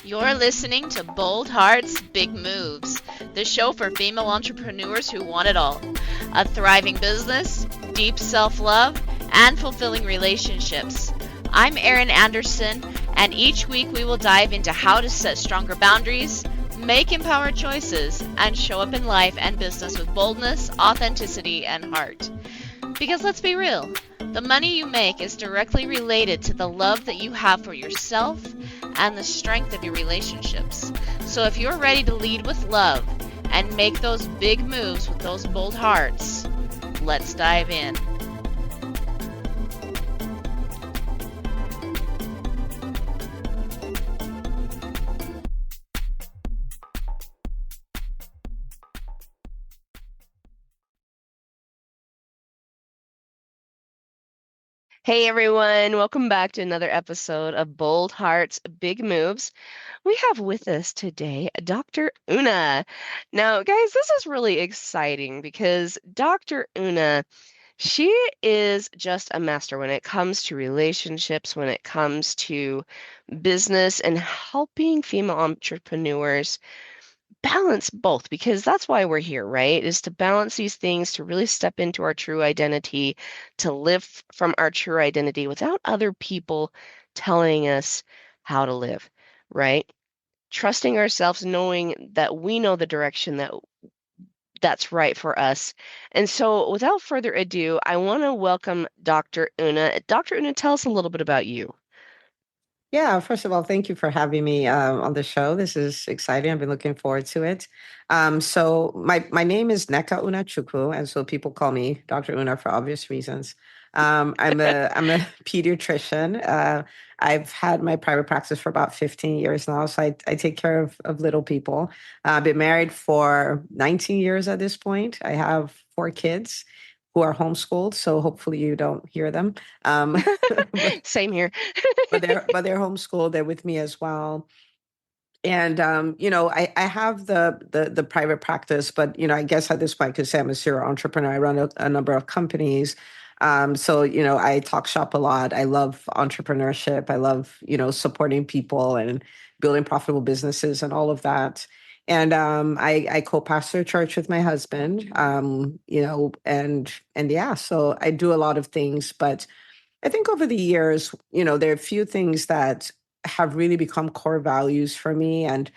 You're listening to Bold Hearts, Big Moves, the show for female entrepreneurs who want it all: a thriving business, deep self love, and fulfilling relationships. I'm Erin Anderson, and each week we will dive into how to set stronger boundaries, make empowered choices, and show up in life and business with boldness, authenticity, and heart. Because let's be real, the money you make is directly related to the love that you have for yourself and the strength of your relationships. So if you're ready to lead with love and make those big moves with those bold hearts, let's dive in. Hey everyone, welcome back to another episode of Bold Hearts, Big Moves. We have with us today Dr. Una. Now, guys, this is really exciting because Dr. Una, she is just a master when it comes to relationships, when it comes to business, and helping female entrepreneurs balance both, because that's why we're here, right? Is to balance these things, to really step into our true identity, to live from our true identity without other people telling us how to live, right? Trusting ourselves, knowing that we know the direction that's right for us. And so, without further ado, I want to welcome Dr. Una. Dr. Una, tell us a little bit about you. Yeah, first of all, thank you for having me on the show. This is exciting. I've been looking forward to it. So my name is Neka Unachukwu, and so people call me Dr. Una for obvious reasons. I'm a pediatrician. I've had my private practice for about 15 years now, so I take care of little people. I've been married for 19 years at this point. I have 4 kids who are homeschooled, so hopefully you don't hear them. But Same here. but they're homeschooled. They're with me as well. And I have the private practice, but I guess at this point I could say I'm a serial entrepreneur. I run a number of companies. So I talk shop a lot. I love entrepreneurship. I love supporting people and building profitable businesses and all of that. And I co-pastor a church with my husband. And yeah, so I do a lot of things, but I think over the years, there are a few things that have really become core values for me. And,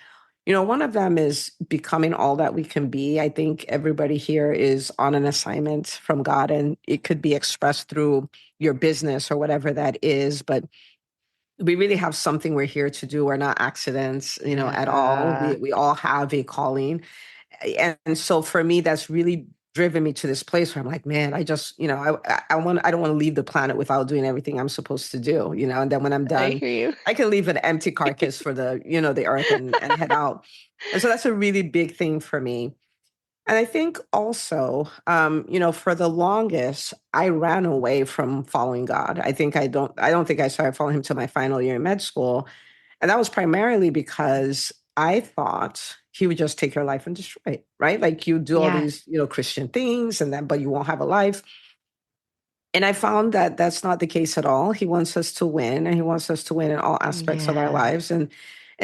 one of them is becoming all that we can be. I think everybody here is on an assignment from God, and it could be expressed through your business or whatever that is. But we really have something we're here to do. We're not accidents, at all. Yeah, We all have a calling. And so for me, that's really driven me to this place where I'm like, man, I just, I don't want to leave the planet without doing everything I'm supposed to do, and then when I'm I done, hear you. I can leave an empty carcass for the earth and head out. And so that's a really big thing for me. And I think also, for the longest, I ran away from following God. I don't think I started following him till my final year in med school. And that was primarily because I thought he would just take your life and destroy it, right? Like you do all Yeah, these, Christian things and then, but you won't have a life. And I found that that's not the case at all. He wants us to win, and he wants us to win in all aspects of our yeah, lives. And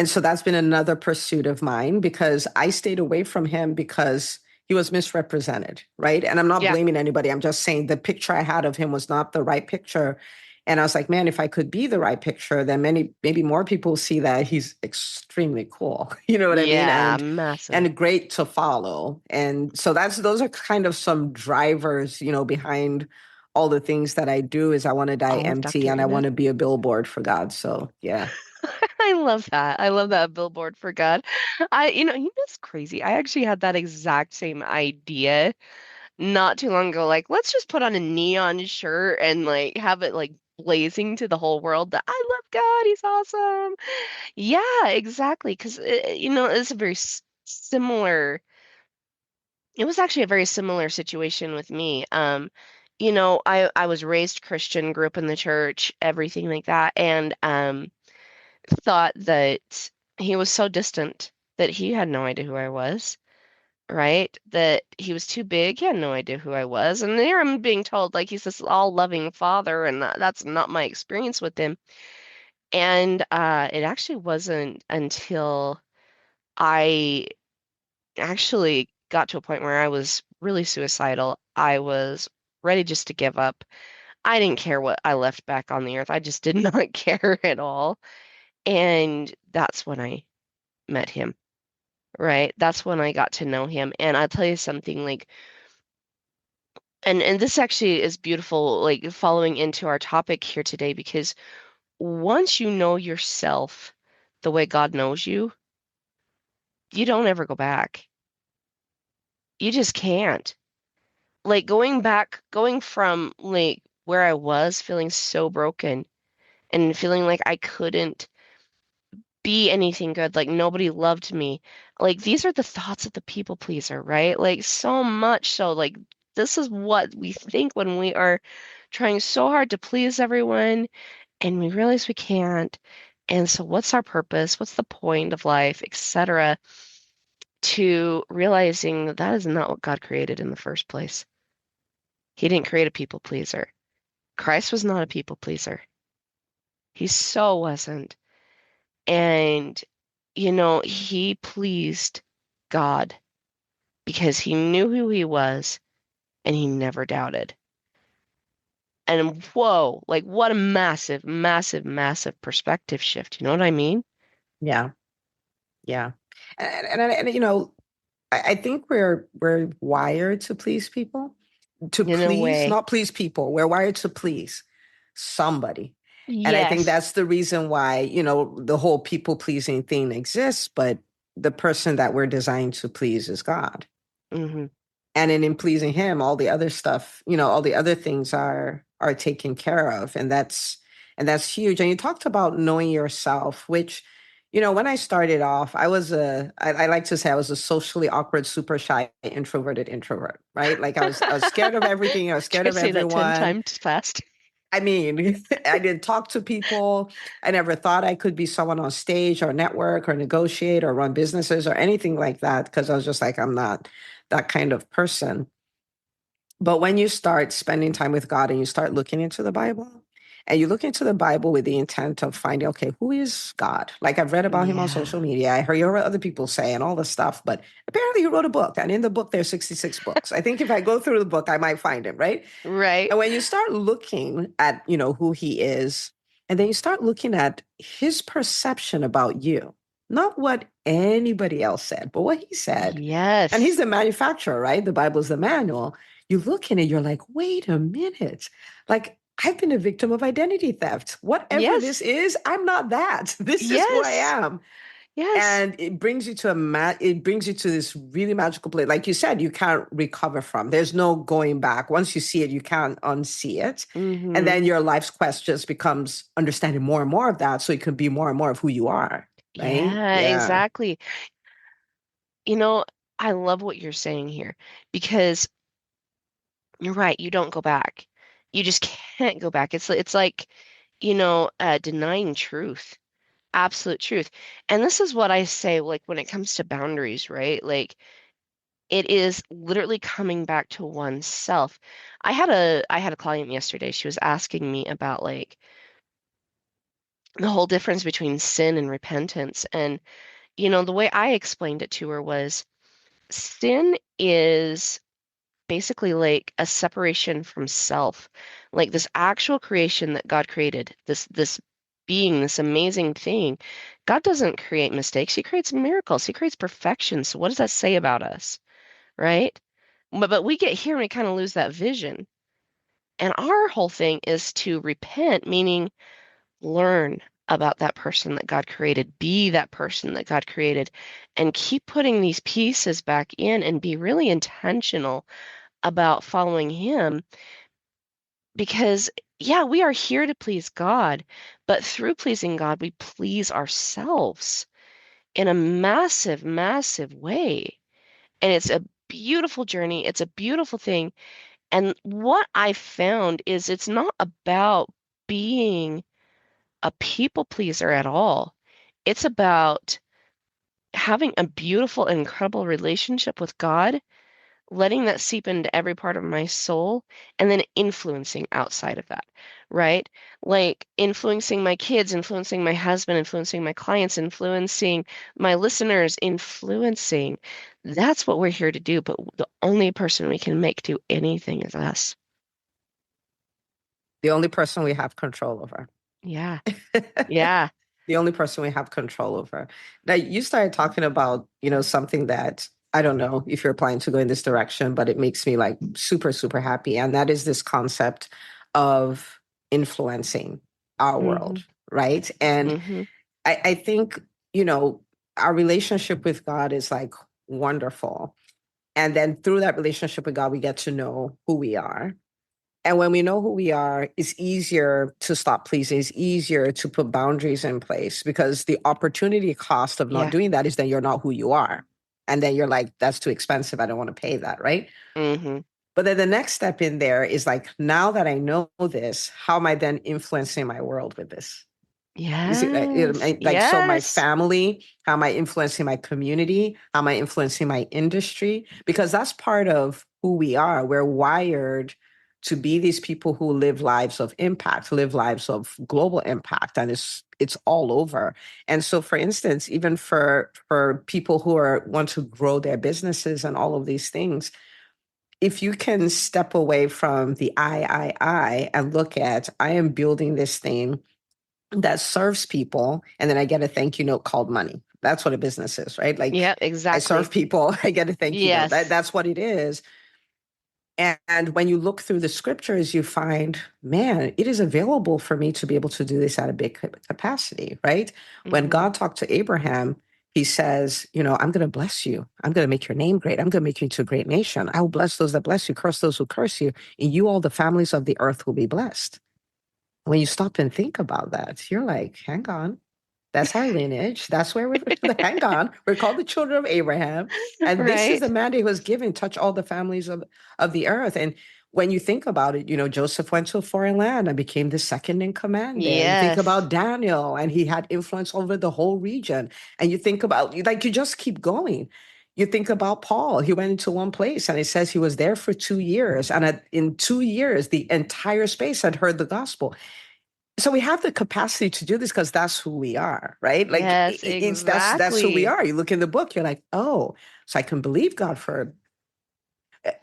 so that's been another pursuit of mine, because I stayed away from him because he was misrepresented, right? And I'm not yeah. blaming anybody. I'm just saying the picture I had of him was not the right picture. And I was like, man, if I could be the right picture, then maybe more people see that he's extremely cool. You know what I mean? Yeah, And massive. and great to follow. And so those are kind of some drivers, behind all the things that I do. Is I want to die All of empty, Dr. and I Una. want to be a billboard for God. So yeah. I love that. I love that billboard for God. That's crazy. I actually had that exact same idea not too long ago. Like, let's just put on a neon shirt and like have it like blazing to the whole world that I love God. He's awesome. Yeah, exactly. Because it's a very similar. It was actually a very similar situation with me. I was raised Christian, grew up in the church, everything like that, and thought that he was so distant that he had no idea who I was, right? That he was too big, he had no idea who I was. And there I'm being told like he's this all-loving father, and that's not my experience with him. And it actually wasn't until I actually got to a point where I was really suicidal. I was ready just to give up. I didn't care what I left back on the earth. I just did not care at all. And that's when I met him, right? That's when I got to know him. And I'll tell you something like, and this actually is beautiful, like following into our topic here today, because once you know yourself the way God knows you, you don't ever go back. You just can't. Like going back, going from like where I was feeling so broken and feeling like I couldn't be anything good, like nobody loved me. Like these are the thoughts of the people pleaser, right? Like so much so, like this is what we think when we are trying so hard to please everyone and we realize we can't. And so what's our purpose? What's the point of life, etc. To realizing that that is not what God created in the first place. He didn't create a people pleaser. Christ was not a people pleaser. He so wasn't. And, he pleased God because he knew who he was and he never doubted. And whoa, like what a massive, massive, massive perspective shift. You know what I mean? Yeah, yeah. And I think we're wired to please people. To In a please, way. not please people. We're wired to please somebody. And I think Yes. that's the reason why, the whole people pleasing thing exists, but the person that we're designed to please is God. Hmm. And in pleasing him, all the other stuff, all the other things are taken care of. And that's huge. And you talked about knowing yourself, which, when I started off, I like to say I was a socially awkward, super shy, introverted introvert, right? Like I was scared of everything. I was scared Try to of say that 10 everyone. times fast. I mean, I didn't talk to people. I never thought I could be someone on stage or network or negotiate or run businesses or anything like that because I was just like, I'm not that kind of person. But when you start spending time with God and you start looking into the Bible, and you look into the Bible with the intent of finding, okay, who is God? Like I've read about him on Yeah. social media. I heard other people say and all this stuff, but apparently he wrote a book. And in the book, there's 66 books. I think if I go through the book, I might find him, right? Right. And when you start looking at, who he is, and then you start looking at his perception about you, not what anybody else said, but what he said. And he's Yes. the manufacturer, right? The Bible's the manual. You look in it, you're like, wait a minute. Like, I've been a victim of identity theft. Whatever this Yes. is, I'm not that. This is who I Yes. am. Yes. And it brings you to it brings you to this really magical place. Like you said, you can't recover from. There's no going back. Once you see it, you can't unsee it. And Hmm. then your life's quest just becomes understanding more and more of that so it can be more and more of who you are. Right? Yeah, Yeah. exactly. You know, I love what you're saying here because you're right. You don't go back. You just can't go back. It's like, denying truth, absolute truth. And this is what I say, like when it comes to boundaries, right? Like it is literally coming back to oneself. I had a client yesterday. She was asking me about like the whole difference between sin and repentance. And, the way I explained it to her was sin is basically like a separation from self, like this actual creation that God created, this being, this amazing thing. God doesn't create mistakes. He creates miracles. He creates perfection. So what does that say about us, right? But we get here and we kind of lose that vision. And our whole thing is to repent, meaning learn about that person that God created, be that person that God created, and keep putting these pieces back in and be really intentional about following Him because, yeah, we are here to please God, but through pleasing God, we please ourselves in a massive, massive way. And it's a beautiful journey. It's a beautiful thing. And what I found is it's not about being a people pleaser at all. It's about having a beautiful and incredible relationship with God letting that seep into every part of my soul, and then influencing outside of that, right? Like influencing my kids, influencing my husband, influencing my clients, influencing my listeners, influencing. That's what we're here to do, but the only person we can make do anything is us. The only person we have control over. Yeah. Yeah. The only person we have control over. Now, you started talking about, something that I don't know if you're planning to go in this direction, but it makes me like super, super happy. And that is this concept of influencing our Hmm. world, right? And Hmm. I think, you know, our relationship with God is like wonderful. And then through that relationship with God, we get to know who we are. And when we know who we are, it's easier to stop pleasing. It's easier to put boundaries in place because the opportunity cost of not Yeah. doing that is then you're not who you are. And then you're like, that's too expensive. I don't want to pay that. Right. Hmm. But then the next step in there is like, now that I know this, how am I then influencing my world with this? You see, Yes. like, so my Yes. family, how am I influencing my community? How am I influencing my industry? Because that's part of who we are. We're wired to be these people who live lives of impact, live lives of global impact, and it's all over. And so, for instance, even for people who are want to grow their businesses and all of these things, if you can step away from the I, and look at I am building this thing that serves people, and then I get a thank you note called money. That's what a business is, right? Like Yeah, I serve exactly. people, I get a thank you note. Yes. That's what it is. And when you look through the scriptures, you find, man, it is available for me to be able to do this at a big capacity, right? When Hmm. God talked to Abraham, he says, I'm going to bless you. I'm going to make your name great. I'm going to make you into a great nation. I will bless those that bless you, curse those who curse you. And you, all the families of the earth will be blessed. When you stop and think about that, you're like, hang on. That's our lineage. That's where we're, hang on. We're called the children of Abraham. And this is the Right? mandate was given, touch all the families of the earth. And when you think about it, Joseph went to a foreign land and became the second in command there. You think Yes. about Daniel and he had influence over the whole region. And you think about, like, you just keep going. You think about Paul. He went into one place and it says he was there for 2 years. And in 2 years, the entire space had heard the gospel. So we have the capacity to do this because that's who we are, right? Like Yes, it's that's who we exactly. are. You look in the book, you're like, oh, so I can believe God for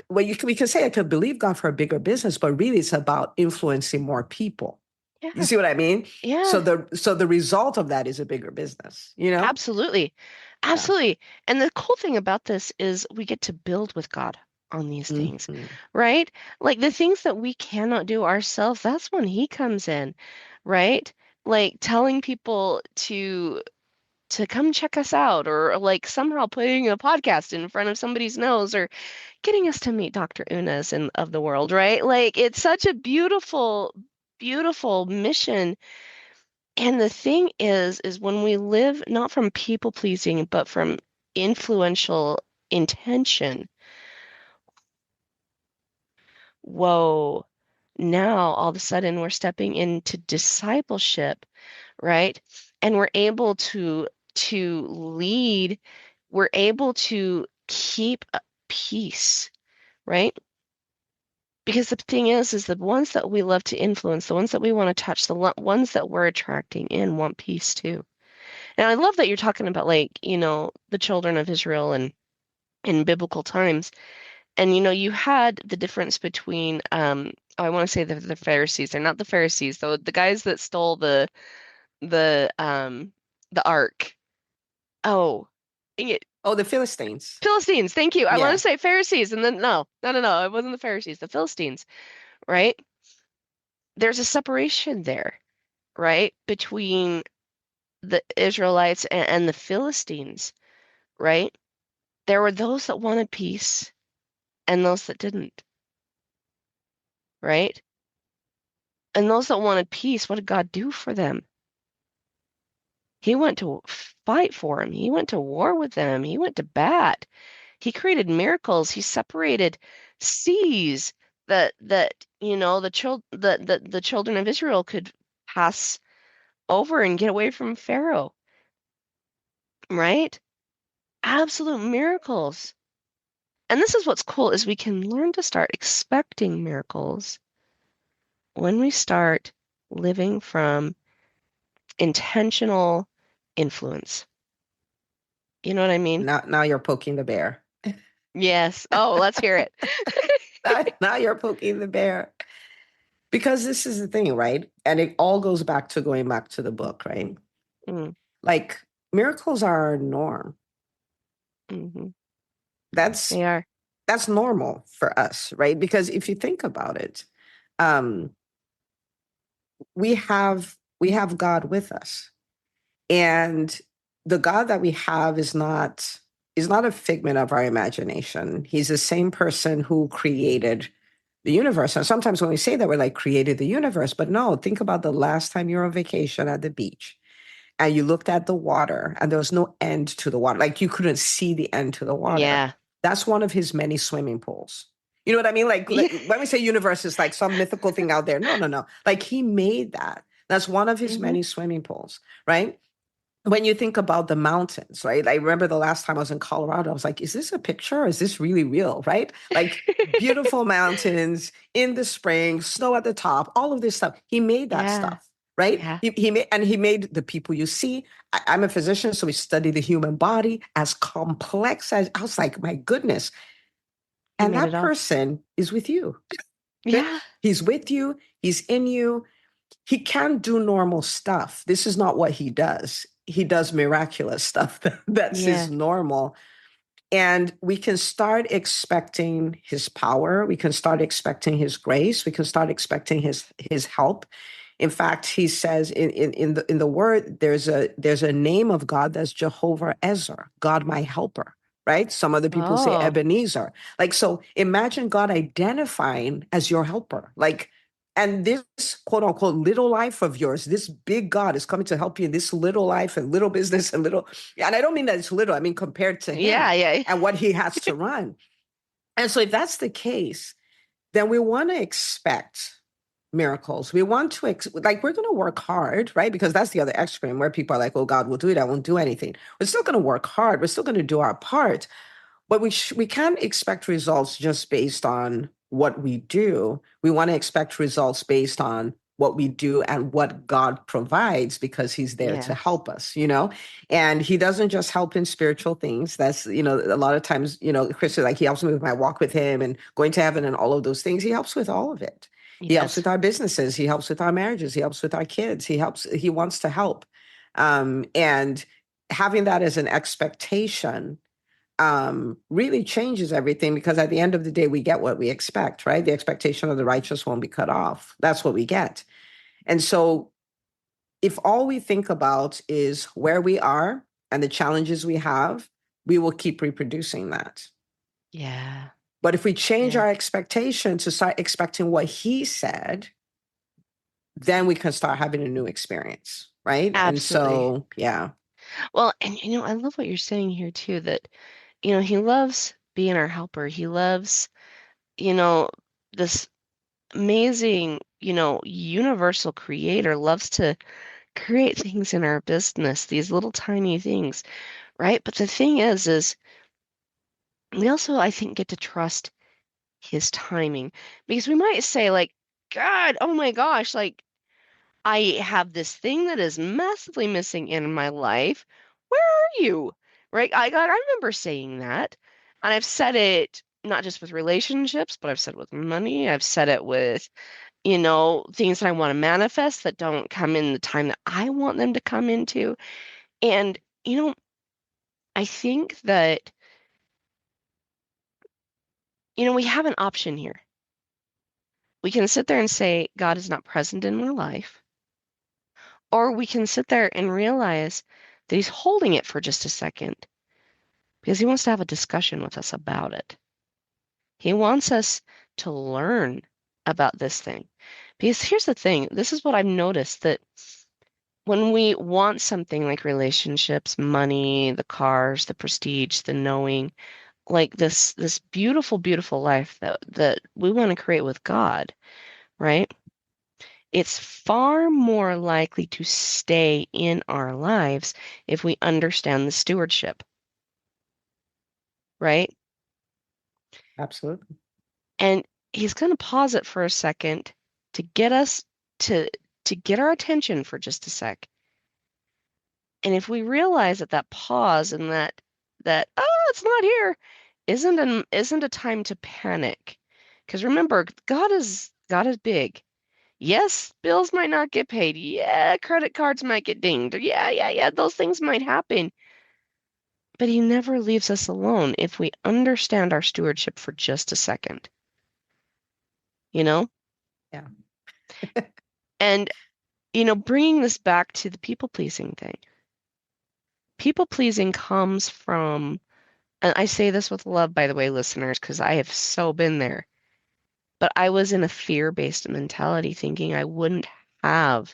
well, we can say I can believe God for a bigger business, but really it's about influencing more people. You Yeah. see what I mean? So Yeah. the result of that is a bigger business, you know? Absolutely. Yeah. Absolutely. And the cool thing about this is we get to build with God on these things, Hmm. right? Like the things that we cannot do ourselves, that's when He comes in, right? Like telling people to come check us out, or like somehow putting a podcast in front of somebody's nose, or getting us to meet Dr. Unas and of the world, right? Like it's such a beautiful, beautiful mission. And the thing is when we live not from people pleasing, but from influential intention, whoa, now all of a sudden we're stepping into discipleship, right? And we're able to lead, we're able to keep peace, right? Because the thing is the ones that we love to influence, the ones that we want to touch, the ones that we're attracting in want peace too. And I love that you're talking about like, the children of Israel and in biblical times. And you had the difference between I want to say the Pharisees. They're not the Pharisees, though, the guys that stole the ark. Oh, Oh, the Philistines. Philistines, thank you. I want to Yeah. say Pharisees, and then no, no, no, no, it wasn't the Pharisees, the Philistines, right? There's a separation there, right? Between the Israelites and the Philistines, right? There were those that wanted peace and those that didn't, right? And those that wanted peace, what did God do for them? He went to fight for them. He went to war with them. He went to bat. He created miracles. He separated seas that the children of Israel could pass over and get away from Pharaoh, right? Absolute miracles. And this is what's cool is we can learn to start expecting miracles when we start living from intentional influence. You know what I mean? Now you're poking the bear. Yes. Oh, let's hear it. Now you're poking the bear. Because this is the thing, right? And it all goes back to going back to the book, right? Mm, Like miracles are our norm. hmm. That's They are. that's normal for us, right? Because if you think about it, um, we have God with us. And the God that we have is not a figment of our imagination. He's the same person who created the universe. And sometimes when we say that, we're like created the universe, but no, think about the last time you were on vacation at the beach and you looked at the water and there was no end to the water. Like you couldn't see the end to the water. Yeah. That's one of his many swimming pools. You know what I mean? Yeah. When we say universe, it's like some mythical thing out there. No, no, no. Like he made that. That's one of his Hmm. many swimming pools, right? When you think about the mountains, right? I remember the last time I was in Colorado, I was like, is this a picture or is this really real, right? Like beautiful mountains in the spring, snow at the top, all of this stuff. He made that Yeah. stuff, right? Yeah. He made the people you see. I'm a physician, so we study the human body as complex as I was like, my goodness. He And made that it all. person is with you. Yeah. He's with you, he's in you, he can't do normal stuff. This is not what he does. He does miraculous stuff. That's his Yeah. normal. And we can start expecting his power. We can start expecting his grace. We can start expecting his help. In fact, he says in the word, there's a name of God that's Jehovah Ezer, God my helper, right? Some other people say Oh, Ebenezer. Like, so imagine God identifying as your helper. Like, and this quote unquote little life of yours, this big God is coming to help you in this little life and little business and little, and I don't mean that it's little, I mean compared to him yeah. Yeah. and what he has to run. And so if that's the case, then we want to expect miracles. We want to, like, we're going to work hard, right? Because that's the other extreme where people are like, oh, God will do it. I won't do anything. We're still going to work hard. We're still going to do our part. But we can't expect results just based on what we do. We want to expect results based on what we do and what God provides because he's there to Yeah. help us, and he doesn't just help in spiritual things. That's, a lot of times, Chris is like, he helps me with my walk with him and going to heaven and all of those things. He helps with all of it. He He helps does. with our businesses. He helps with our marriages. He helps with our kids. He wants to help. And having that as an expectation really changes everything because at the end of the day, we get what we expect, right? The expectation of the righteous won't be cut off. That's what we get. And so, if all we think about is where we are and the challenges we have, we will keep reproducing that. Yeah. But if we change Yeah. our expectation to start expecting what he said, then we can start having a new experience, right? And Absolutely. so, yeah, Well, and I love what you're saying here too, that, he loves being our helper. He loves, you know, this amazing, universal creator loves to create things in our business, these little tiny things, right? But the thing is we also, I think, get to trust his timing because we might say, like, God, oh my gosh, like, I have this thing that is massively missing in my life. Where are you? Right? I remember saying that. And I've said it not just with relationships, but I've said it with money. I've said it with, things that I want to manifest that don't come in the time that I want them to come into. And, I think that, we have an option here. We can sit there and say, God is not present in my life. Or we can sit there and realize that he's holding it for just a second because he wants to have a discussion with us about it. He wants us to learn about this thing. Because here's the thing, this is what I've noticed that when we want something like relationships, money, the cars, the prestige, the knowing, like this beautiful, beautiful life that we want to create with God, right? It's far more likely to stay in our lives if we understand the stewardship, right? Absolutely. And he's going to pause it for a second to get us to get our attention for just a sec. And if we realize that that pause and that oh, it's not here isn't a time to panic. Because remember, God is big. Yes, bills might not get paid. Yeah, credit cards might get dinged. Yeah. Those things might happen. But he never leaves us alone if we understand our stewardship for just a second, you know? Yeah. And, bringing this back to the people pleasing thing. People pleasing comes from, and I say this with love, by the way, listeners, because I have so been there. But I was in a fear-based mentality thinking I wouldn't have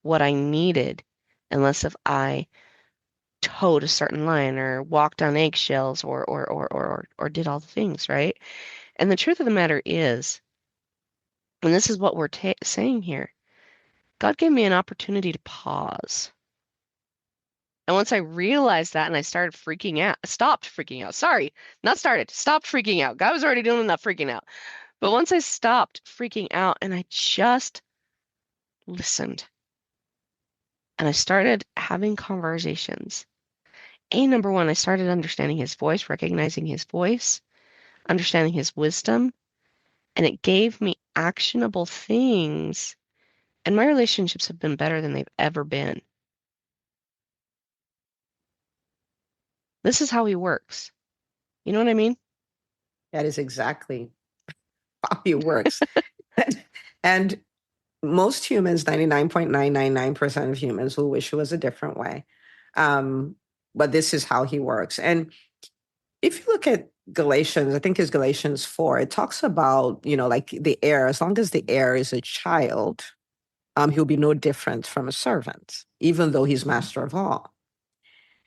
what I needed unless if I towed a certain line or walked on eggshells or did all the things, right? And the truth of the matter is, and this is what we're ta saying here, God gave me an opportunity to pause. And once I realized that and I started freaking out, stopped freaking out. Sorry, not started, stopped freaking out. God was already doing enough freaking out. But once I stopped freaking out and I just listened and I started having conversations. Number one, I started understanding his voice, recognizing his voice, understanding his wisdom, and it gave me actionable things. And my relationships have been better than they've ever been. This is how he works. You know what I mean? That is exactly how it works. And most humans, 99.999% of humans, will wish it was a different way. Um, but this is how he works. And if you look at Galatians, I think it's Galatians 4, it talks about, like the heir, as long as the heir is a child, he'll be no different from a servant, even though he's master of all.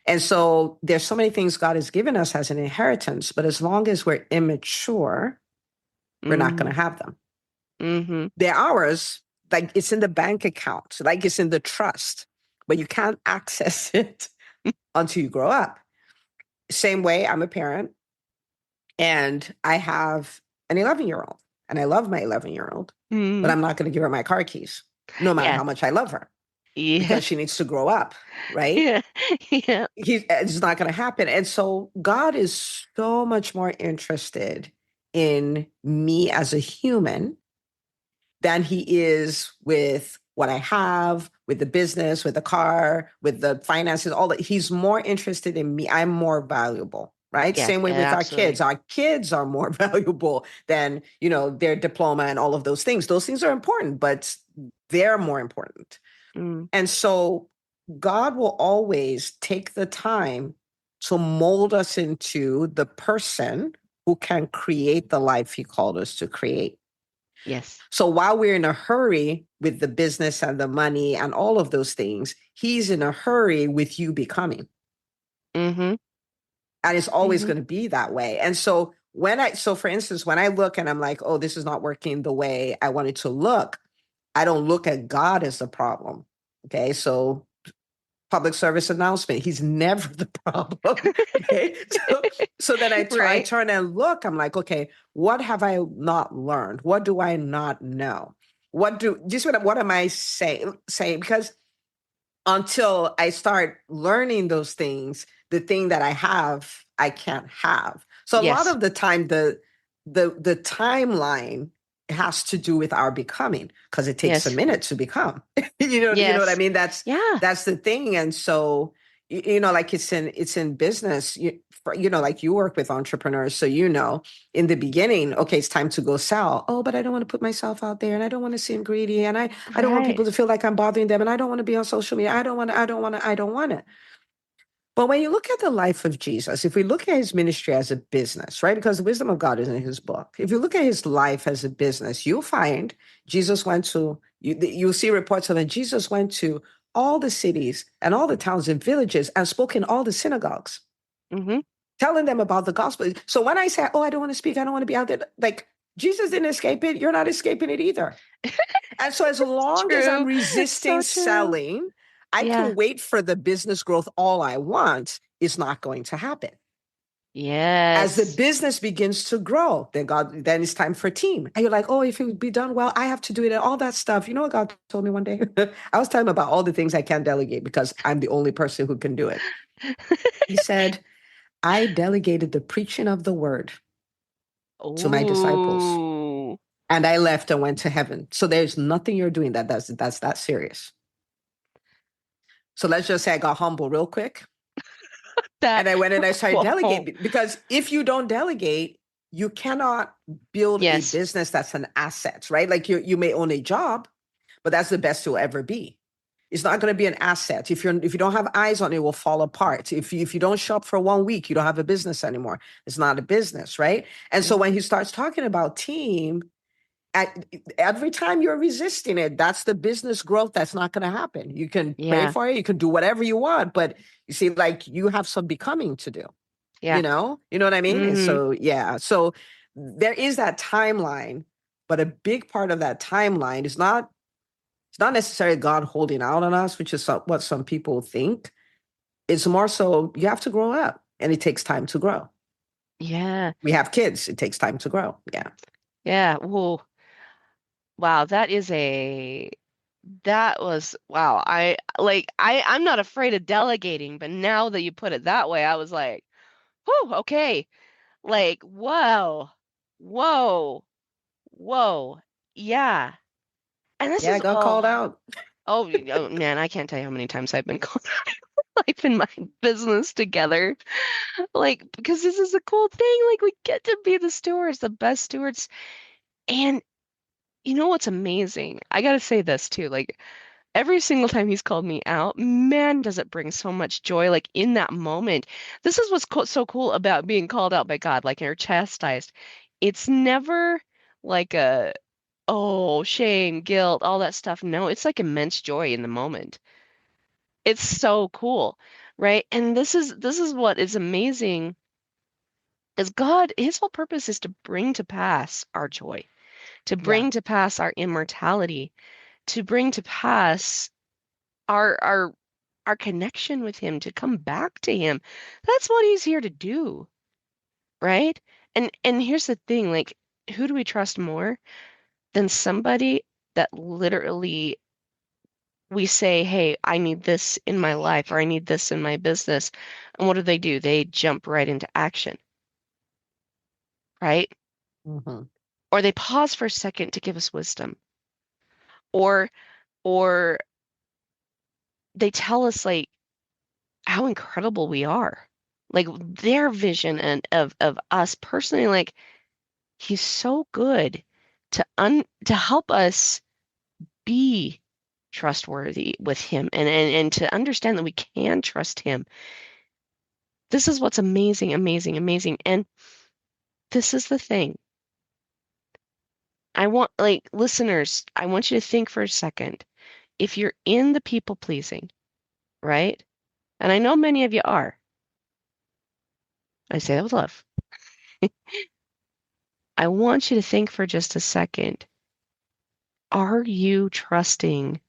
And so there's so many things God has given us as an inheritance, but as long as we're immature, we're not going Mm, to have them. mm-hmm. They're ours, like it's in the bank account, like it's in the trust, but you can't access it until you grow up. Same way, I'm a parent and I have an 11-year-old and I love my 11-year-old, but Mm-hmm. I'm not going to give her my car keys, no matter Yeah. how much I love her, Yeah. because she needs to grow up, right? Yeah. Yeah. It's not going to happen. And so God is so much more interested in me as a human than he is with what I have, with the business, with the car, with the finances, all that. He's more interested in me. I'm more valuable, right? Yeah. Same way with our kids. Absolutely. Our kids are more valuable than, their diploma and all of those things. Those things are important, but they're more important. Mm. And so God will always take the time to mold us into the person who can create the life he called us to create. Yes. So while we're in a hurry with the business and the money and all of those things, he's in a hurry with you becoming. Mm-hmm. And it's always Mm-hmm. going to be that way. And so so for instance, when I look and I'm like, oh, this is not working the way I want it to look, I don't look at God as the problem. Okay. So public service announcement. He's never the problem. Okay. So then I Right. turn and look, I'm like, okay, what have I not learned? What do I not know? What am I saying? Because until I start learning those things, the thing that I have, I can't have. So a lot Yes. of the time, the timeline has to do with our becoming because it takes a Yes. minute to become. You know what I Yes. mean? That's Yeah. that's the thing. And so like it's in business. Like you work with entrepreneurs, so in the beginning, okay, it's time to go sell. Oh, but I don't want to put myself out there and I don't want to seem greedy and I don't want Right. people to feel like I'm bothering them and I don't want to be on social media. I don't want to. But when you look at the life of Jesus, if we look at his ministry as a business, right? Because the wisdom of God is in his book. If you look at his life as a business, you'll find you'll see reports of it. Jesus went to all the cities and all the towns and villages and spoke in all the synagogues, Mm-hmm. telling them about the gospel. So when I say, oh, I don't want to speak, I don't want to be out there, like Jesus didn't escape it, you're not escaping it either. And so as long as I'm True. resisting So true. selling, I Yeah. can wait for the business growth all I want is not going to happen. As the Yes. business begins to grow, then it's time for team. And you're like, oh, if it would be done well, I have to do it and all that stuff. You know what God told me one day? I was telling him about all the things I can't delegate because I'm the only person who can do it. He said, I delegated the preaching of the word to my disciples. Ooh, And I left and went to heaven. So there's nothing you're doing that's that serious. So let's just say I got humble real quick. that, And I went and I started whoa. delegating because if you don't delegate, you cannot build a Yes. business that's an asset, right? Like you may own a job, but that's the best you'll ever be. It's not going to be an asset. If you don't have eyes on it, it will fall apart. If you don't show up for 1 week, you don't have a business anymore. It's not a business, right? And so Mhm. when he starts talking about team, every time you're resisting it, that's the business growth that's not going to happen. You can pray Yeah. for it, you can do whatever you want, but you see, like you have some becoming to do. Yeah. You know what I mean? And Hmm. so yeah, so there is that timeline, but a big part of that timeline is not it's not necessarily God holding out on us, which is what some people think. It's more so you have to grow up, and it takes time to grow. Yeah. We have kids; it takes time to grow. Yeah, Yeah. Whoa. Wow. That was, wow. I'm not afraid of delegating, but now that you put it that way, I was like, whew, okay. Like, whoa, whoa, whoa. Yeah. And this yeah, I is, got called oh, out. oh man, I can't tell you how many times I've been called life in my business together. Like, because this is a cool thing. Like, we get to be the stewards, the best stewards. And you know what's amazing? I gotta say this too. Like, every single time he's called me out, man, does it bring so much joy. Like, in that moment, this is what's so cool about being called out by God, like, you're chastised. It's never like oh, shame, guilt, all that stuff. No, it's like immense joy in the moment. It's so cool, right? And this is what is amazing is God, his whole purpose is to bring to pass our joy, to Yeah. bring to pass our immortality, to bring to pass our our our connection with him, to come back to him. That's what he's here to do, right? And here's the thing, like, who do we trust more than somebody that literally we say, "Hey, I need this in my life or I need this in my business." And what do? They jump right into action, right? Hmm. Or they pause for a second to give us wisdom. Or or they tell us like how incredible we are. Like their vision and of us personally, like he's so good to help us be trustworthy with him and to understand that we can trust him. This is what's amazing, amazing, amazing. And this is the thing. I want, like, listeners, I want you to think for a second. If you're in the people pleasing, right? And I know many of you are. I say that with love. I want you to think for just a second. Are you trusting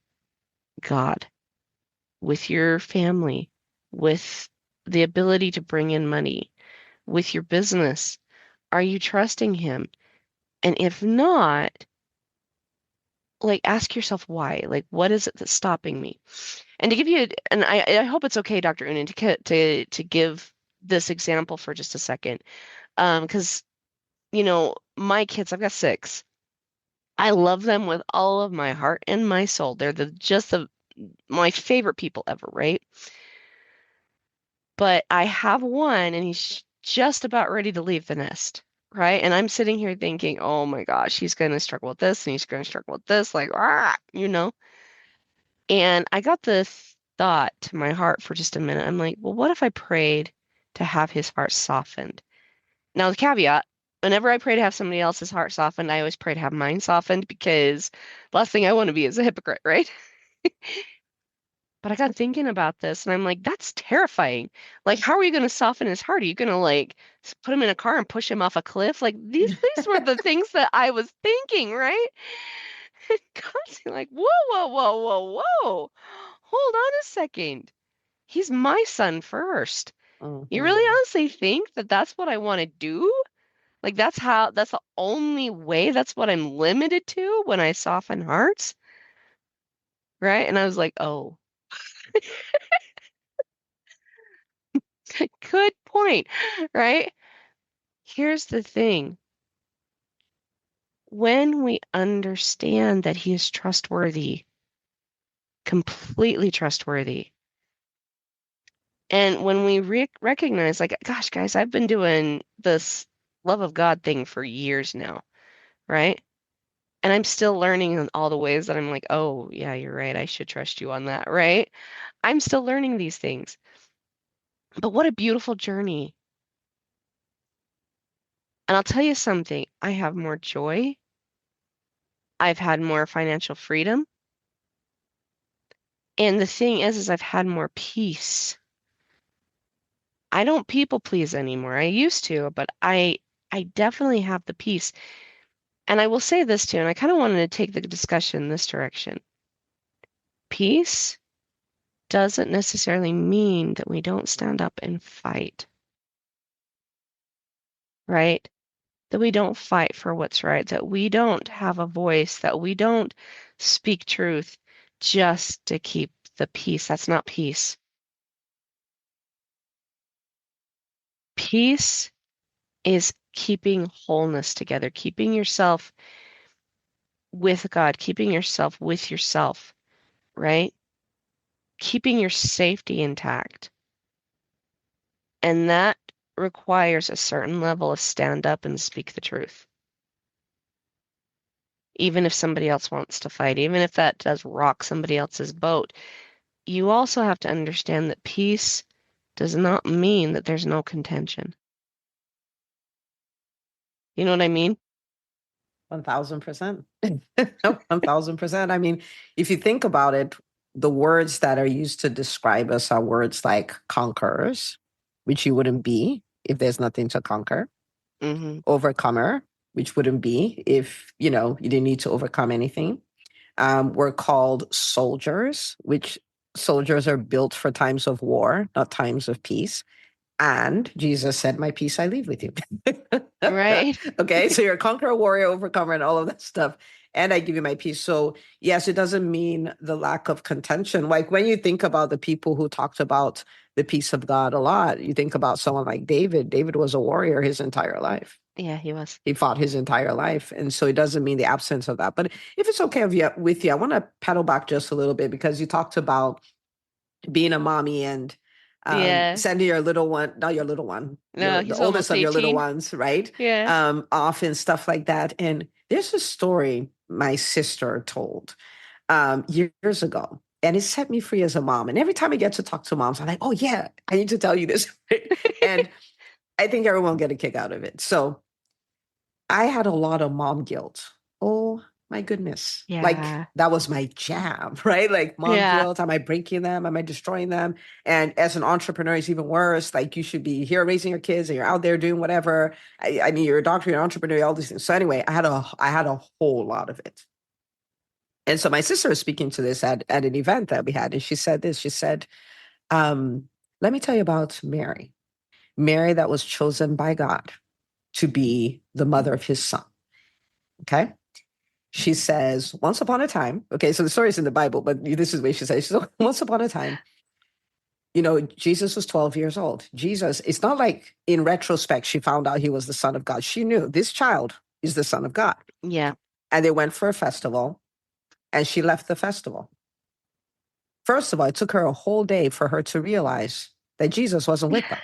God with your family, with the ability to bring in money, with your business? Are you trusting Him? And if not, like ask yourself why. Like, what is it that's stopping me? And to give you, and I hope it's okay, Dr. Unin, to give this example for just a second, because my kids, I've got six. I love them with all of my heart and my soul. They're my favorite people ever, right? But I have one, and he's just about ready to leave the nest, right? And I'm sitting here thinking, oh my gosh, he's going to struggle with this, and he's going to struggle with this, like, ah. And I got this thought to my heart for just a minute. I'm like, well, what if I prayed to have his heart softened? Now, the caveat, whenever I pray to have somebody else's heart softened, I always pray to have mine softened because the last thing I want to be is a hypocrite, right? But I got thinking about this and I'm like, that's terrifying. Like, how are you going to soften his heart? Are you going to like put him in a car and push him off a cliff? Like these were the things that I was thinking, right? Constantly like, whoa, whoa, whoa, whoa, whoa. Hold on a second. He's my son first. You really Hmm. honestly think that that's what I want to do? Like that's the only way, that's what I'm limited to when I soften hearts, right? And I was like, oh, good point, right? Here's the thing. When we understand that he is trustworthy, completely trustworthy, and when we recognize, like, gosh, guys, I've been doing this love of God thing for years now, right? And I'm still learning in all the ways that I'm like, oh, yeah, you're right. I should trust you on that, right? I'm still learning these things. But what a beautiful journey. And I'll tell you something, I have more joy. I've had more financial freedom. And the thing is I've had more peace. I don't people please anymore. I used to, but I definitely have the peace. And I will say this too, and I kind of wanted to take the discussion in this direction. Peace doesn't necessarily mean that we don't stand up and fight, right? That we don't fight for what's right, that we don't have a voice, that we don't speak truth just to keep the peace. That's not peace. Peace is keeping wholeness together, keeping yourself with God, keeping yourself with yourself, right? Keeping your safety intact. And that requires a certain level of stand up and speak the truth. Even if somebody else wants to fight, even if that does rock somebody else's boat, you also have to understand that peace does not mean that there's no contention. You know what I mean? 1000%. 1000%. I mean, if you think about it, the words that are used to describe us are words like conquerors, which you wouldn't be if there's nothing to conquer, Hmm. overcomer, which wouldn't be if, you didn't need to overcome anything. We're called soldiers, which soldiers are built for times of war, not times of peace. And Jesus said, my peace I leave with you. Right? Okay, so you're a conqueror, warrior, overcomer, and all of that stuff. And I give you my peace. So, yes, it doesn't mean the lack of contention. Like when you think about the people who talked about the peace of God a lot, you think about someone like David. David was a warrior his entire life. Yeah, he was. He fought his entire life. And so it doesn't mean the absence of that. But if it's okay with you, I want to pedal back just a little bit because you talked about being a mommy and Yeah. sending your little one, not your little one, No, the he's oldest almost of your little 18. ones, right? Yeah. Off and stuff like that. And there's a story my sister told years ago. And it set me free as a mom. And every time I get to talk to moms, I'm like, oh, yeah, I need to tell you this. And I think everyone will get a kick out of it. So I had a lot of mom guilt. Oh my goodness. Like Yeah. that was my jam, right? Like mom Yeah. guilt. Am I breaking them? Am I destroying them? And as an entrepreneur, it's even worse. Like you should be here raising your kids and you're out there doing whatever. I mean, you're a doctor, you're an entrepreneur, all these things. So anyway, I had a whole lot of it. And so my sister was speaking to this at an event that we had, and she said this. She said, um, let me tell you about Mary. Mary that was chosen by God to be the mother of his son. Okay. She says, once upon a time, okay, so the story is in the Bible, but this is what she says. She says, once upon a time, Jesus was 12 years old. Jesus, it's not like in retrospect, she found out he was the son of God. She knew this child is the son of God. Yeah. And they went for a festival and she left the festival. First of all, it took her a whole day for her to realize that Jesus wasn't with them.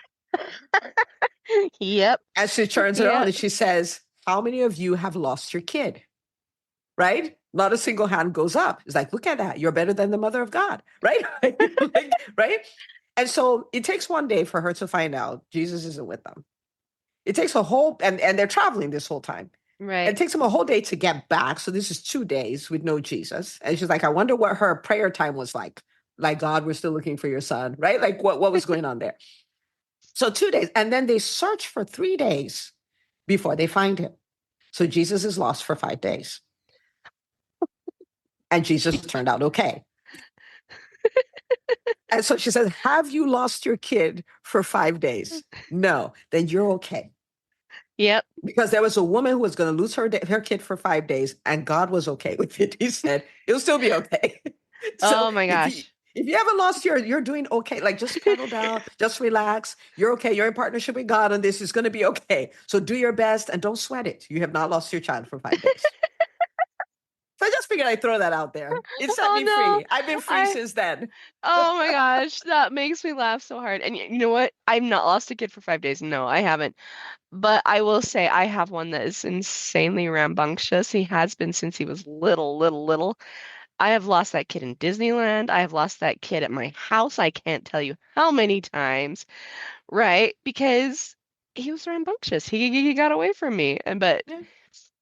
Yep. And she turns around Yep. and she says, how many of you have lost your kid? Right? Not a single hand goes up. It's like, look at that. You're better than the mother of God, right? Like, right? And so it takes one day for her to find out Jesus isn't with them. It takes a whole, and they're traveling this whole time. And Right. it takes them a whole day to get back. So this is 2 days with no Jesus. And she's like, I wonder what her prayer time was like. Like, God, we're still looking for your son, right? Like what was going on there? So 2 days. And then they search for 3 days before they find him. So Jesus is lost for 5 days. And Jesus turned out okay. And so she says, have you lost your kid for 5 days? No, then you're okay. Yep. Because there was a woman who was going to lose her kid for 5 days, and God was okay with it. He said, it'll still be okay. So Oh my gosh. if you haven't lost you're doing okay. Like just settle down, just relax. You're okay. You're in partnership with God on this. It's going to be okay. So do your best and don't sweat it. You have not lost your child for 5 days. So I just figured I'd throw that out there. It set Oh me no. free. I've been free I since then. Oh my gosh, that makes me laugh so hard. And you know what? I've not lost a kid for 5 days. No, I haven't. But I will say I have one that is insanely rambunctious. He has been since he was little, little, little. I have lost that kid in Disneyland. I have lost that kid at my house. I can't tell you how many times, right? Because he was rambunctious. He got away from me. But Yeah.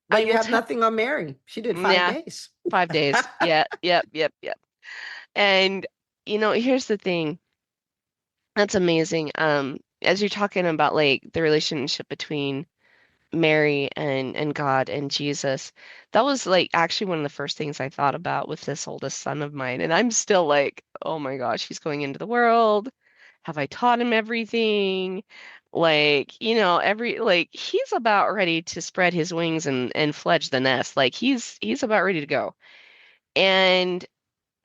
I But you will have tell, nothing on Mary. She did five yeah, days. 5 days. Yeah, yep, yep, yep. And here's the thing. That's amazing. As you're talking about like the relationship between Mary and God and Jesus, that was like actually one of the first things I thought about with this oldest son of mine. And I'm still like, oh my gosh, he's going into the world. Have I taught him everything? Like, he's about ready to spread his wings and fledge the nest. Like he's about ready to go. And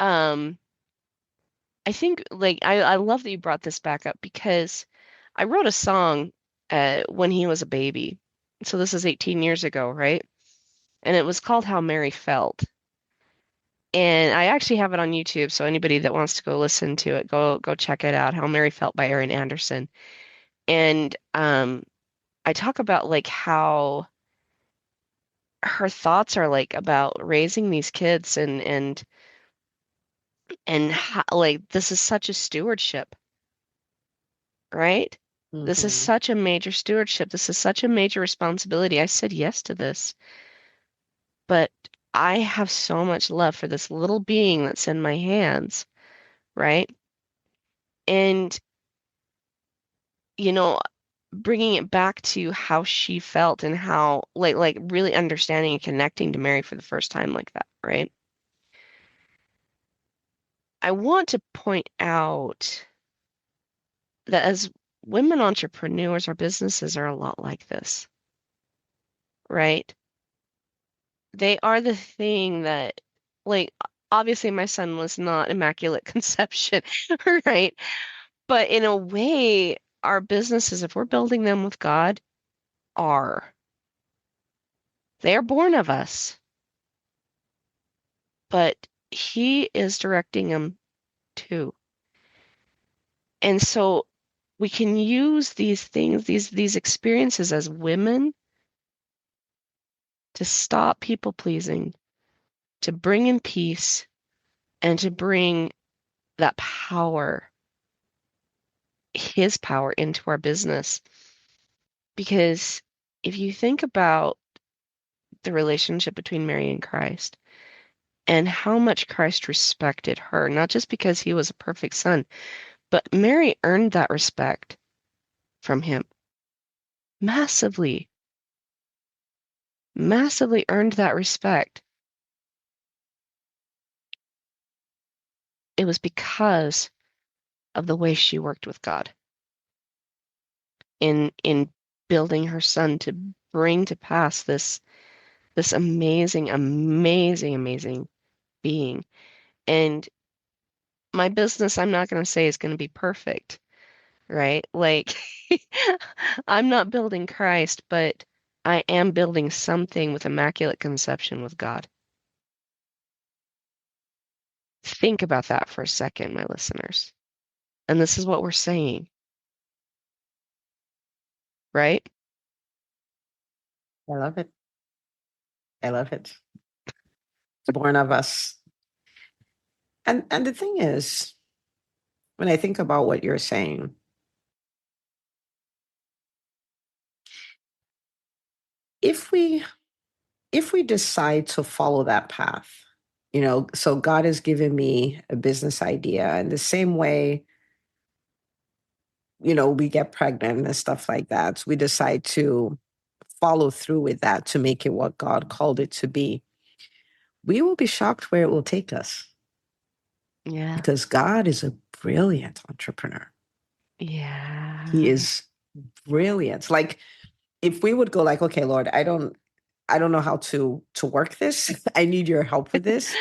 um I think like I love that you brought this back up because I wrote a song when he was a baby. So this is 18 years ago, right? And it was called How Mary Felt. And I actually have it on YouTube, so anybody that wants to go listen to it, go check it out. How Mary Felt by Erin Anderson. And I talk about like how her thoughts are like about raising these kids and how, like this is such a stewardship, right? This is Hmm. such a major stewardship. This is such a major responsibility. I said yes to this, but I have so much love for this little being that's in my hands, right? And, you know, bringing it back to how she felt and how, like really understanding and connecting to Mary for the first time like that, right? I want to point out that as women entrepreneurs, our businesses are a lot like this, right? They are the thing that, like, obviously my son was not immaculate conception, right? But in a way, our businesses, if we're building them with God, are. They are born of us, but He is directing them too. And so we can use these things, these experiences as women to stop people pleasing, to bring in peace, and to bring that power, His power into our business. Because if you think about the relationship between Mary and Christ and how much Christ respected her, not just because he was a perfect son, but Mary earned that respect from him massively, massively earned that respect. It was because of the way she worked with God in building her son to bring to pass this amazing, amazing, amazing being. And my business, I'm not going to say is going to be perfect, right? Like, I'm not building Christ, but I am building something with immaculate conception with God. Think about that for a second, my listeners. And this is what we're saying, right? I love it. I love it. It's born of us. And the thing is, when I think about what you're saying, if we if we decide to follow that path, so God has given me a business idea, and the same way, we get pregnant and stuff like that, we decide to follow through with that to make it what God called it to be. We will be shocked where it will take us. Yeah. because God is a brilliant entrepreneur. He Yeah. is brilliant. Like if we would go like, okay, Lord, I don't know how to work this. I need your help with this.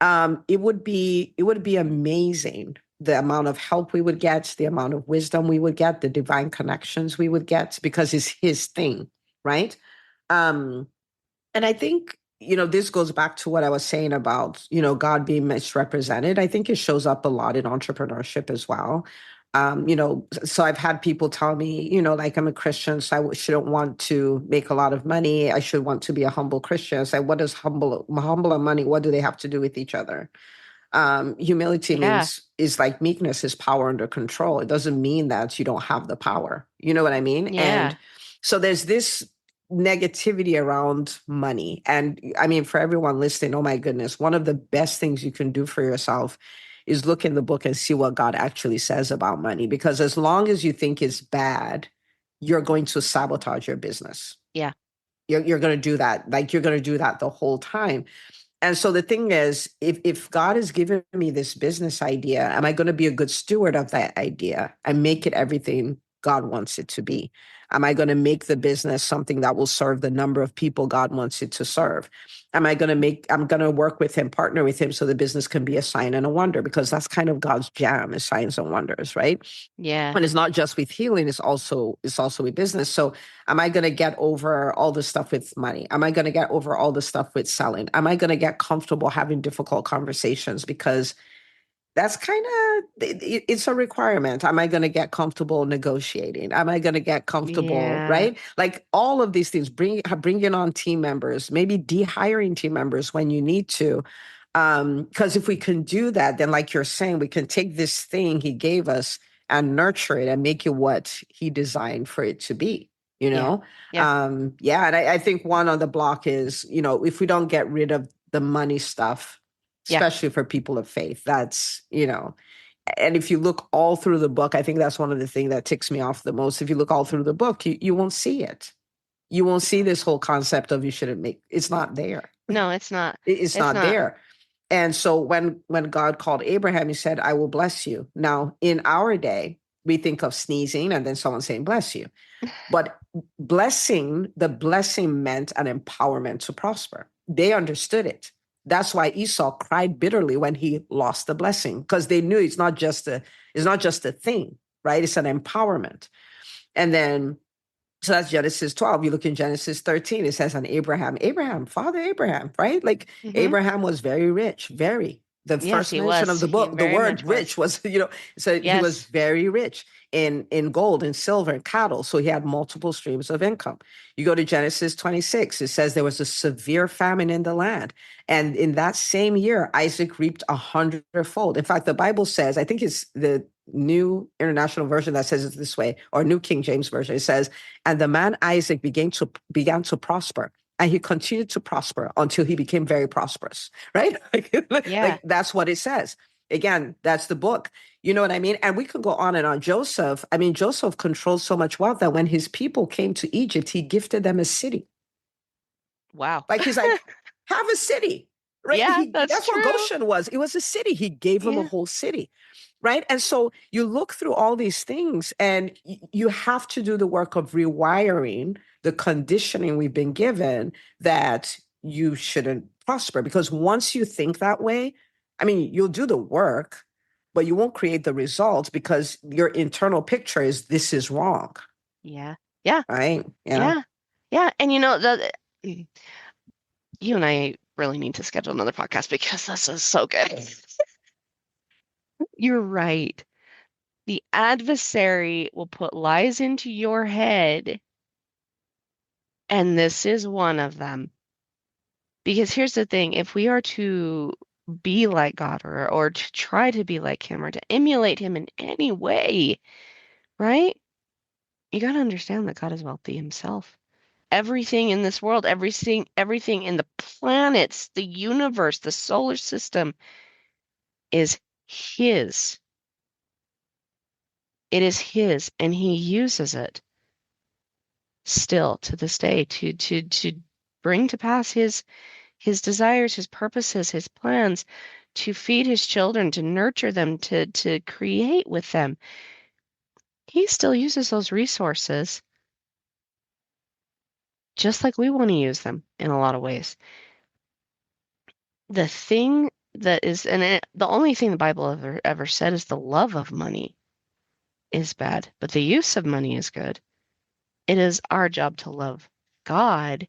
It would be amazing the amount of help we would get, the amount of wisdom we would get, the divine connections we would get because it's his thing, right? Um, and I think, this goes back to what I was saying about, God being misrepresented. I think it shows up a lot in entrepreneurship as well. So I've had people tell me, like I'm a Christian, so shouldn't want to make a lot of money. I should want to be a humble Christian. I say, what does humble and money, what do they have to do with each other? Humility Yeah. means is like meekness is power under control. It doesn't mean that you don't have the power. You know what I mean? And Yeah. so there's this negativity around money. And I mean, for everyone listening, oh my goodness, one of the best things you can do for yourself is look in the book and see what God actually says about money. Because as long as you think it's bad, you're going to sabotage your business. Yeah. You're going to do that. Like you're going to do that the whole time. And so the thing is, if God has given me this business idea, am I going to be a good steward of that idea and make it everything God wants it to be? Am I going to make the business something that will serve the number of people God wants it to serve? I'm going to work with him, partner with him so the business can be a sign and a wonder because that's kind of God's jam is signs and wonders, right? Yeah. And it's not just with healing, it's also with business. So am I going to get over all the stuff with money? Am I going to get over all the stuff with selling? Am I going to get comfortable having difficult conversations? Because that's kind of it's a requirement. Am I going to get comfortable negotiating? Am I going to get comfortable, Yeah. right? Like all of these things, bringing on team members, maybe dehiring team members when you need to. Because if we can do that, then like you're saying, we can take this thing he gave us and nurture it and make it what he designed for it to be, you Yeah. know? Yeah. Yeah, and I think one on the block is, if we don't get rid of the money stuff, Yeah. especially for people of faith, that's, and if you look all through the book, I think that's one of the things that ticks me off the most. If you look all through the book, you won't see it. You won't see this whole concept of you shouldn't make it's not there. No, it's not. It's It's not not. there. And so when God called Abraham, he said, I will bless you. Now, in our day, we think of sneezing and then someone saying, bless you. But the blessing meant an empowerment to prosper. They understood it. That's why Esau cried bitterly when he lost the blessing, because they knew it's not just a thing, right? It's an empowerment. And then so that's Genesis 12. You look in Genesis 13, it says on Abraham, Father Abraham, right? Like Hmm. Abraham was very rich, very. The Yes, first he mention of was. the He book, the very word much was. rich was, so he was Yes. very rich in gold and silver and cattle. So he had multiple streams of income. You go to Genesis 26, it says there was a severe famine in the land. And in that same year, Isaac reaped 100-fold. In fact, the Bible says, I think it's the New International Version that says it this way, or New King James Version. It says, and the man Isaac began to prosper. And he continued to prosper until he became very prosperous, right? Yeah. Like that's what it says. Again, that's the book. You know what I mean? And we could go on and on. Joseph, I mean, Joseph controlled so much wealth that when his people came to Egypt, he gifted them a city. Wow. Like he's like, have a city, right? Yeah, He that's that's what true. Goshen was. It was a city. He gave them a Yeah. whole city, right? And so you look through all these things, and you have to do the work of rewiring the conditioning we've been given that you shouldn't prosper. Because once you think that way, I mean, you'll do the work, but you won't create the results because your internal picture is this is wrong, Yeah. Yeah. right? Yeah. Yeah. Yeah. And you and I really need to schedule another podcast because this is so good. You're right. The adversary will put lies into your head, and this is one of them. Because here's the thing, if we are to be like God or to try to be like him or to emulate him in any way, right? You got to understand that God is wealthy himself. Everything in this world, everything in the planets, the universe, the solar system is his. It is his, and he uses it still to this day to bring to pass his desires, his purposes, his plans, to feed his children, to nurture them, to create with them. He still uses those resources just like we want to use them in a lot of ways. The thing that is, the only thing the Bible ever said is the love of money is bad, but the use of money is good. It is our job to love God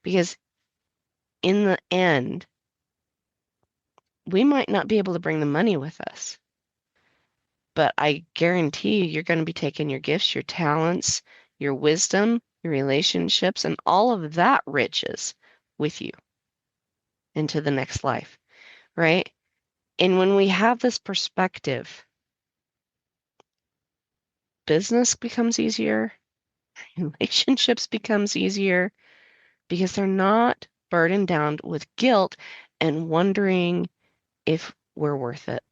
because in the end, we might not be able to bring the money with us, but I guarantee you're going to be taking your gifts, your talents, your wisdom, your relationships, and all of that riches with you into the next life, right? And when we have this perspective, business becomes easier, relationships becomes easier because they're not burdened down with guilt and wondering if we're worth it.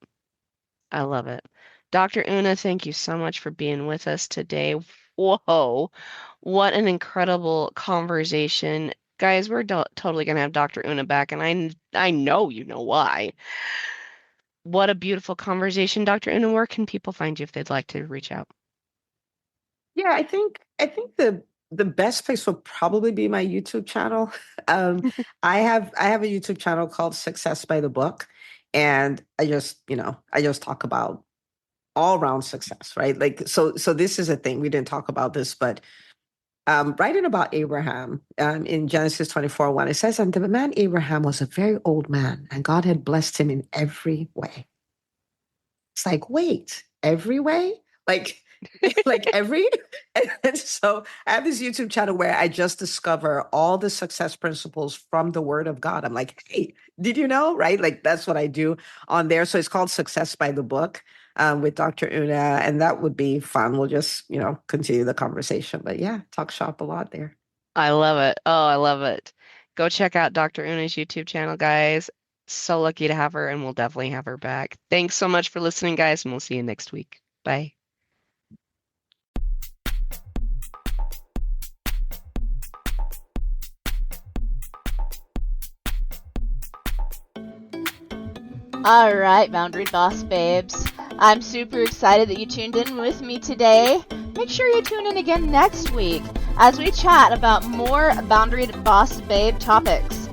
I love it. Dr. Una, thank you so much for being with us today. Whoa, what an incredible conversation. Guys, we're totally going to have Dr. Una back, and I know you know why. What a beautiful conversation. Dr. Una, where can people find you if they'd like to reach out? Yeah, I think the best place would probably be my YouTube channel. I have a YouTube channel called Success by the Book, and I just talk about all round success, right? Like so this is a thing we didn't talk about this, but writing about Abraham in Genesis 24:1, it says, and the man Abraham was a very old man, and God had blessed him in every way. It's like, wait, every way? Like, like every? And so I have this YouTube channel where I just discover all the success principles from the Word of God. I'm like, hey, did you know? Right? Like, that's what I do on there. So it's called Success by the Book with Dr. Una. And that would be fun. We'll just, continue the conversation. But yeah, talk shop a lot there. I love it. Oh, I love it. Go check out Dr. Una's YouTube channel, guys. So lucky to have her, and we'll definitely have her back. Thanks so much for listening, guys, and we'll see you next week. Bye. All right, Boundary Boss Babes. I'm super excited that you tuned in with me today. Make sure you tune in again next week as we chat about more Boundary Boss Babe topics.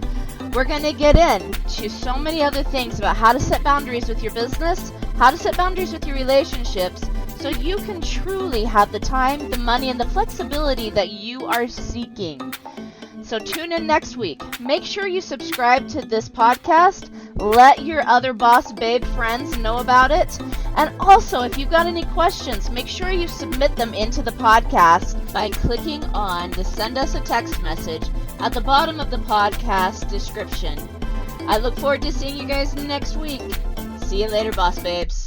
We're going to get into so many other things about how to set boundaries with your business, how to set boundaries with your relationships, so you can truly have the time, the money, and the flexibility that you are seeking. So tune in next week. Make sure you subscribe to this podcast. Let your other Boss Babe friends know about it. And also, if you've got any questions, make sure you submit them into the podcast by clicking on the Send Us a Text message at the bottom of the podcast description. I look forward to seeing you guys next week. See you later, Boss Babes.